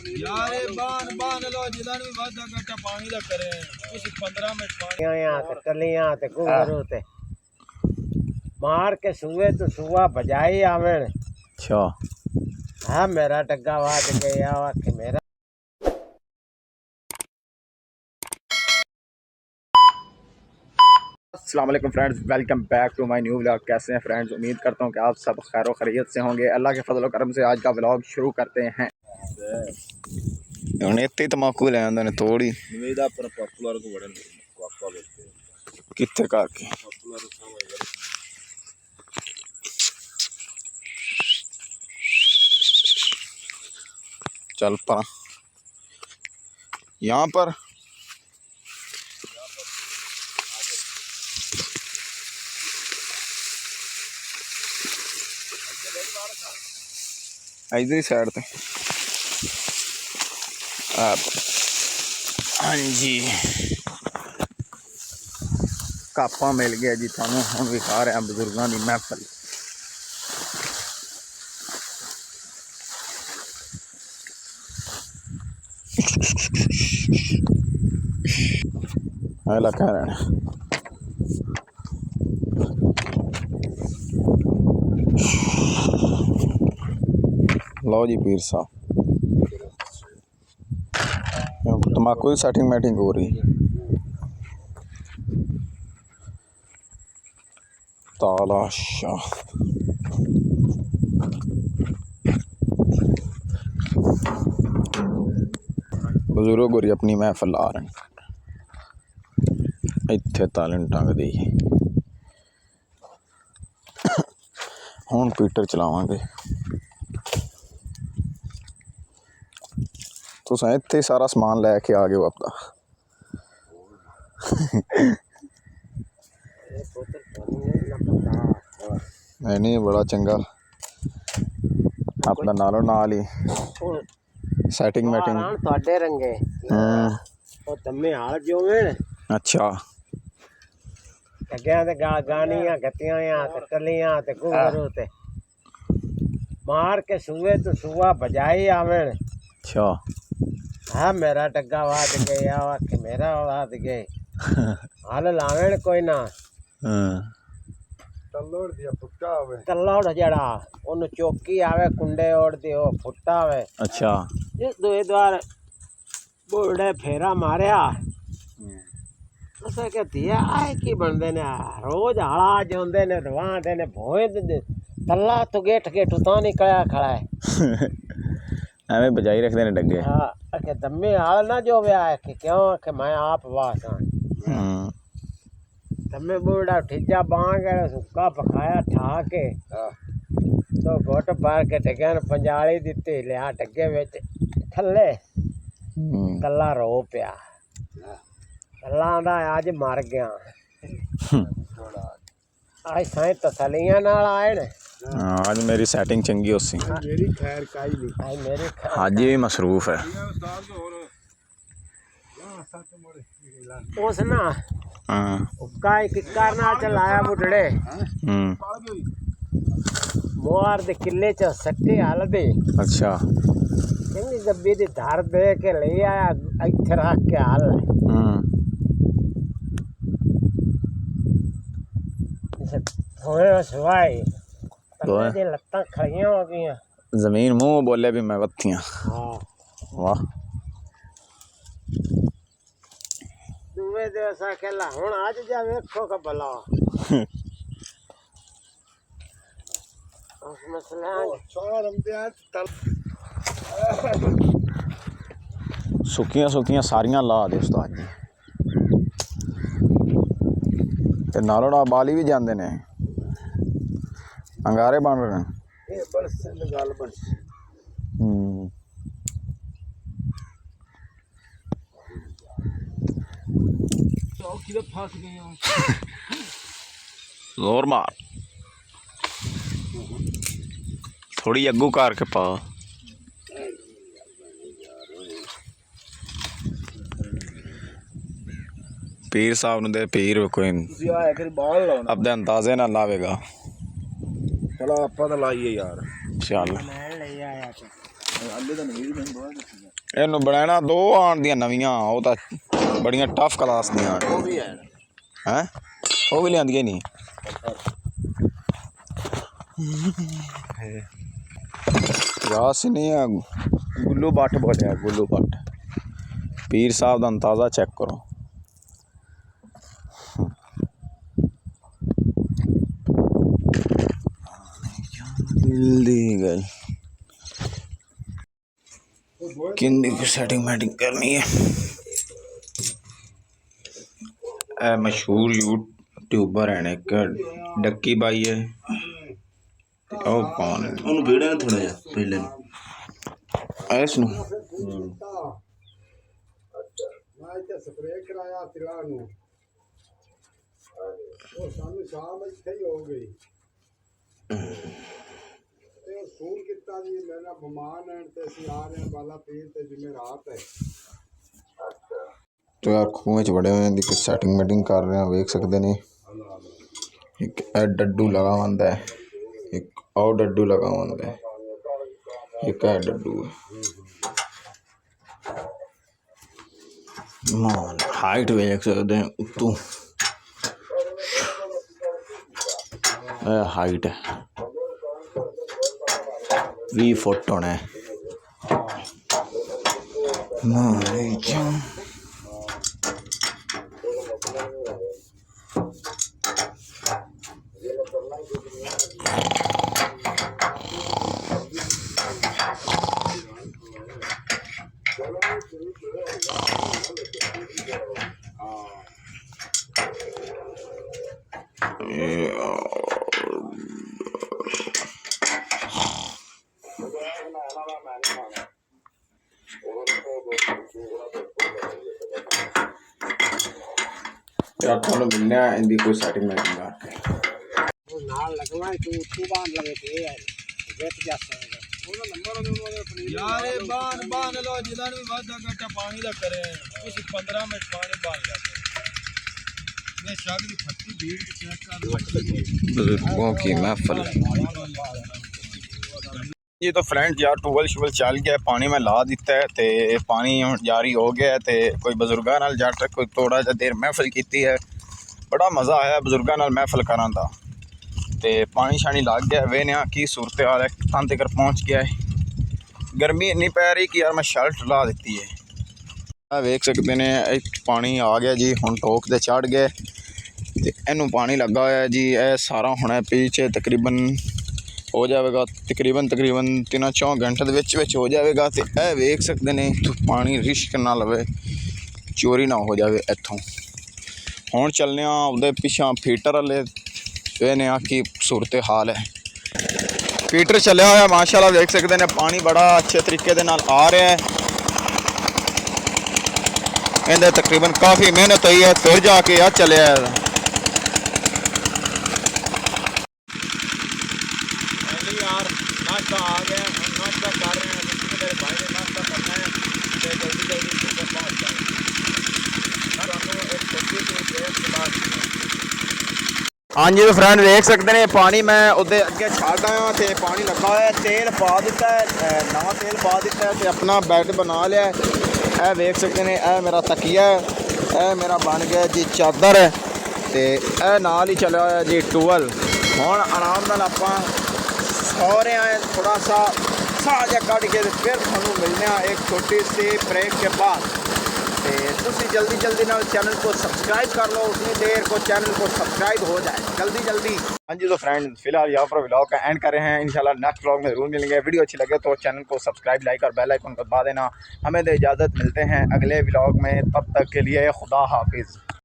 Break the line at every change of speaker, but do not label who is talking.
यार बान बान लो जिलन में वादा घटा पानी दा करे कुछ 15 मिनट पानी
यहाँ ते टलियां ते घुंघरू ते मार के सुए तो सुआ बजाई आवेन।
अच्छा
हाँ मेरा टग्गा वाद गया कि मेरा
अस्सलाम वालेकुम friends, welcome back to my new vlog. कैसे हैं फ्रेंड्स? उम्मीद करता हूँ कि आप सब खैर व खैरियत से होंगे। अल्लाह के फजल व करम से आज का व्लॉग शुरू करते हैं। इतनी तमाकू ले आंदे ने थोड़ी
मेरा पर पॉपुलर को बड़न पापा बोलते
कितने करके
पॉपुलर
चल पर यहाँ पर इधर ही साइड पे। हाँ जी कापा मिल गया जी थानू। हम विखा रहे हैं बुजुर्गों की महफिल। कह रहे हैं लो जी पीर साहब तम्बाकू की सेटिंग मैटिंग हो रही। तालाशा बुजुर्ग गोरी अपनी महफिल आ रहे हैं। इत्थे तालन टंग दी हुण पीटर चलावांगे। तुस इत्थे सारा समान लैके आ गए हो अपना। नहीं बड़ा चंगा अपना नालों नाल ही सेटिंग मैटिंग
ਤੁਹਾਡੇ रंगे ਉਹ ਤੰਮੇ ਹਾਲ ਜੋਵੇਂ।
अच्छा
ਟੱਗਿਆਂ ਤੇ ਗਾਣੀਆਂ ਗੱਤੀਆਂ ਆ ਤੇ ਟਲੀਆਂ ਤੇ ਘੁੰਘਰੂ ਤੇ ਮਾਰ ਕੇ ਸੂਏ ਤੋਂ ਸੁਆ ਬਜਾਈ ਆਵੇਨ।
अच्छा
हाँ मेरा टग्गा वाद गया कि मेरा वाद गए हाल लावेन कोई ना
तल्लोड़ दिया फुट्टा आवे
तल्लोड़ जड़ा ओनु चौकी आवे कुंडे ओढ़ दी ओ फुट्टा आवे।
अच्छा
जिस दो द्वार बुढ़े फेरा मारिया उसे के दिया आए की बनदे ने रोज हाला जोंदे ने रवांदे ने भोए तल्ला तो गेट गेट उता निकला खड़ा है।
एवें बजाई रखते ने डगे।
हाँ के दम्मे हाल ना जो वे आए कि क्यों कि मैं आप वास दम्मे बूढ़ा ठिजा बांग सुक्का पकाया ठा के तो घुट पार के टग्या पंजाली दिती लिया टगे विच थल्ले कल्ला रो पिया। कल्ला आंदा अज मर गया। आज साईं तसलियां नाल आए ने।
आज मेरी सेटिंग चंगी होसी।
मेरी खैर काई नहीं
आज मेरे
आज ही मसरूफ है।
उस्ताद को और यहां सच मोड़े
उस ना
हाँ
काई किक्कर नाल चलाया बुढ़ड़े
पाल गई
मोर दे किले च सट्टी हाल दे।
अच्छा
चंगी गब्बी दी धार दे के ले आया इत्थे रख के हाल होए सवाई तन्ने दी लत्तां खड़ियां हो गईयां।
जमीन मुंह बोले भी मैं वत्थियां।
हाँ
वाह
दूवे दिवस अकेला हुण आज जा वेखो का भला उस मसला
छोड़ हम दे तल
सुक्कियां सुक्कियां सारियां ला दे उस्ताद जी ते नालों नाल बाली भी जांदे ने। अंगारे बन रहे हैं।
ये बस गल बन तो किधर फंस गए हो
जोर मार थोड़ी अग्गू कार के पा। पीर साहब ने दे पीर कोई अपने अंदाजे ना लावेगा।
चलो आप तो लाइए यार
चल
मैं ले आया
ਇਹਨੂੰ ਬਣਾਉਣਾ ਦੋ ਆਉਣ ਦੀਆਂ ਨਵੀਆਂ ਉਹ ਤਾਂ ਬੜੀਆਂ ਟਫ ਕਲਾਸ ਦੀਆਂ ਹੈ ਉਹ ਵੀ ਲਿਆਂਦੀਆਂ ਨਹੀਂ ਰਾਸ ਨਹੀਂ ਆ ਗੁੱਲੂ ਬੱਟ ਬੋਲਿਆ ਗੁੱਲੂ ਬੱਟ ਪੀਰ ਸਾਹਿਬ ਦਾ ਅੰਦਾਜ਼ਾ ਚੈੱਕ ਕਰੋ ਜਲਦੀ ਗੱਲ किन्नी की सेटिंग मैटिंग करनी है मशहूर यूट्यूबर है एक डक्की बाई है ओ कौन है उन्होंने भेड़ा ना थोड़ा जा पहले ऐस नु
ਮੈਂ ਇੱਥੇ ਸਪਰੇਅ ਕਰਾਇਆ ਤਿਲਾਂ ਨੂੰ ਉਹ ਸਾਨੂੰ ਸ਼ਾਮ ਇੱਥੇ ਹੀ ਹੋ ਗਈ ਤੇ ਉਹ ਫੋਨ ਕੀਤਾ ਜੀ ਮੇਰਾ ਬਿਮਾਰ ਹੈ ਤੇ ਅਸੀਂ ਆ ਰਹੇ ਹਾਂ ਬਾਲਾ ਪੀਰ ਤੇ ਜਿਵੇਂ ਰਾਤ ਹੈ
तो यार खूह च बड़े हुए दी सैटिंग मैटिंग कर रहे हैं वेख सकते ने एक ए डड्डू लगा हुंदा है एक और डड्डू लगा हुंदा है एक ए डड्डू मान हाइट वेख सकते हैं उत्तों हाइट है 20 फुट होना है मारे जान यार थोड़ा मिलने इनकी कोई सेटिंग मैटिंग करके
ਉਹ ਨਾਲ ਲਗਵਾ ਤੂੰ ਉੱਤੋਂ ਬਾਣ ਲਵੇ ਤੇ ਯਾਰ ਵੇਟ ਜਾ ਸਕਦਾ ਉਹਦਾ ਨੰਬਰ ਉਹਦੇ
यार ये बान लो जिधर भी वादा घटा पानी दा करे कुछ 15 मिनट पानी बान जाते मैं शाग दी फट्टी भीड़ के चेक कर
बुजुर्गों की महफिल ये तो फ्रेंड यार टूवल शुवल चल गया पानी में ला दिता है तो पानी हुण जारी हो गया तो कोई बजुर्गों नाल जट कोई थोड़ा जिहा देर महफिल की है बड़ा मज़ा आया बजुर्गों नाल महफिल करां दा ते पानी शानी लग गया वेने की सूरत हाल है थां तक पहुँच गया है गर्मी इन्नी पै रही कि यार मैं शर्ट ला दी है वेख सकते हैं पानी आ गया जी हुण टोक ते चढ़ गए तो इनू पानी लगा हुआ है जी यह सारा होना पीछे तकरीबन हो जाएगा तकरीबन 3-4 घंटे हो जाएगा तो यह वेख सकते हैं तो पानी रिश्क ना लवे चोरी ना हो जाए इतों हुण चलने उहदे पिछा फीटर वाले ने की सूरत हाल है फीटर चलिया हुआ माशाल्लाह देख सकते हैं पानी बड़ा अच्छे तरीके दे नाल आ रहा है इहदे तकरीबन काफ़ी मेहनत हुई है फिर जाके आ चलिया है
यार नाश्ता आ गया हम नाश्ता कर रहे हैं मेरे भाई ने नाश्ता करना है तो जल्दी जल्दी पहुँच जाए
हाँ जी तो फ्रेंड देख सकते हैं पानी मैं उधर अगे छड़ आया तो पानी लगा हुआ है तेल पा दिता है नवा तेल पा दिता है तो अपना बैड बना लिया है यह देख सकते हैं यह मेरा तकिया है यह मेरा बन गया जी चादर है तो यह नाल ही चलिया हुआ जी टूवल हुण आराम नाल आपां सो रहे हैं थोड़ा सा साह जा कट के फिर थानू मिलने एक छोटी सी ब्रेक के बाद तुसी जल्दी जल्दी नाल चैनल को सब्सक्राइब कर लो उतनी देर को चैनल को सब्सक्राइब हो जाए जल्दी जल्दी। हाँ जी तो फ्रेंड फिलहाल यहाँ पर व्लॉग का एंड कर रहे हैं इंशाल्लाह नेक्स्ट व्लॉग में जरूर मिलेंगे वीडियो अच्छी लगे तो चैनल को सब्सक्राइब लाइक और बेल आइकन को दबा देना हमें तो इजाज़त मिलते हैं अगले व्लॉग में तब तक के लिए खुदा हाफिज़।